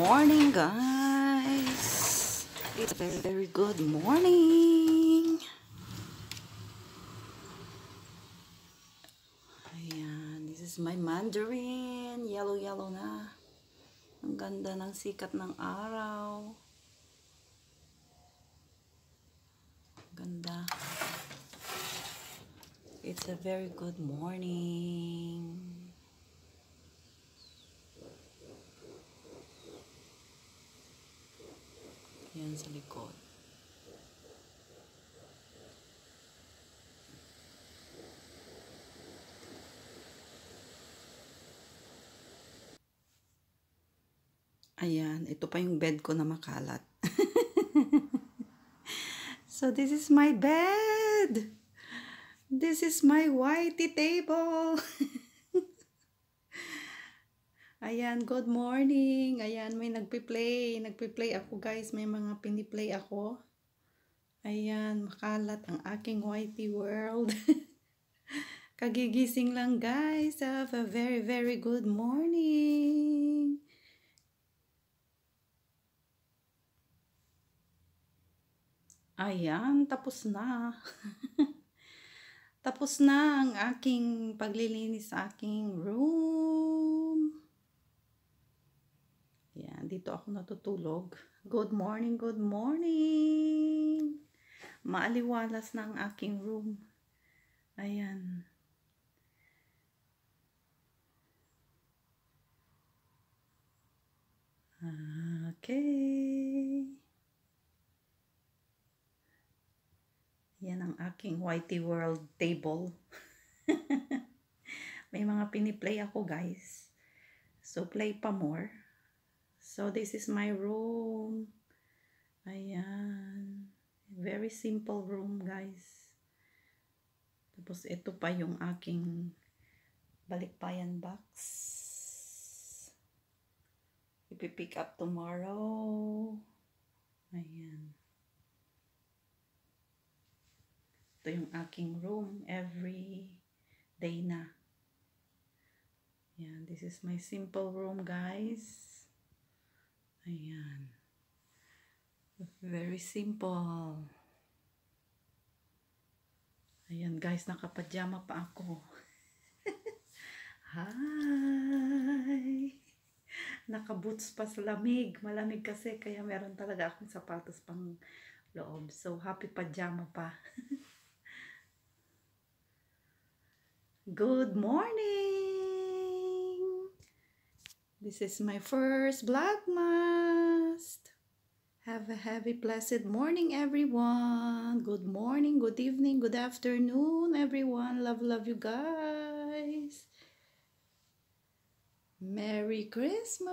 morning, guys. It's a very, very good morning. Ayan, this is my mandarin. Yellow na. Ang ganda ng sikat ng araw. Ganda. It's a very good morning. Yan sa likod. Ayan, ito pa yung bed ko na makalat. So this is my bed. This is my whitey table. Ayan, good morning. Ayan, may nagpi-play. Nagpi-play ako, guys. May mga piniplay ako. Ayan, makalat ang aking whitey world. Kagigising lang, guys. Have a very, very good morning. Ayan, tapos na. Tapos na ang aking paglilinis sa aking room. Ayan, dito ako natutulog. Good morning, good morning. Maaliwalas na ang aking room. Ayan. Okay. Yan ang aking whitey world table. May mga piniplay ako, guys. So, play pa more. So, this is my room. Ayan. Very simple room, guys. Tapos, ito pa yung aking balikbayan box. Ipipick up tomorrow. Ayan. Ito yung aking room every day na. Ayan. This is my simple room, guys. Ayan. Very simple. Ayan, guys. Nakapajama pa ako. Hi! Nakaboots pa sa lamig. Malamig kasi, kaya meron talaga akong sapatos pang loob. So, happy pajama pa. Good morning! This is my first Vlogmas. Have a happy, blessed morning, everyone. Good morning, good evening, good afternoon, everyone. Love you guys. Merry Christmas!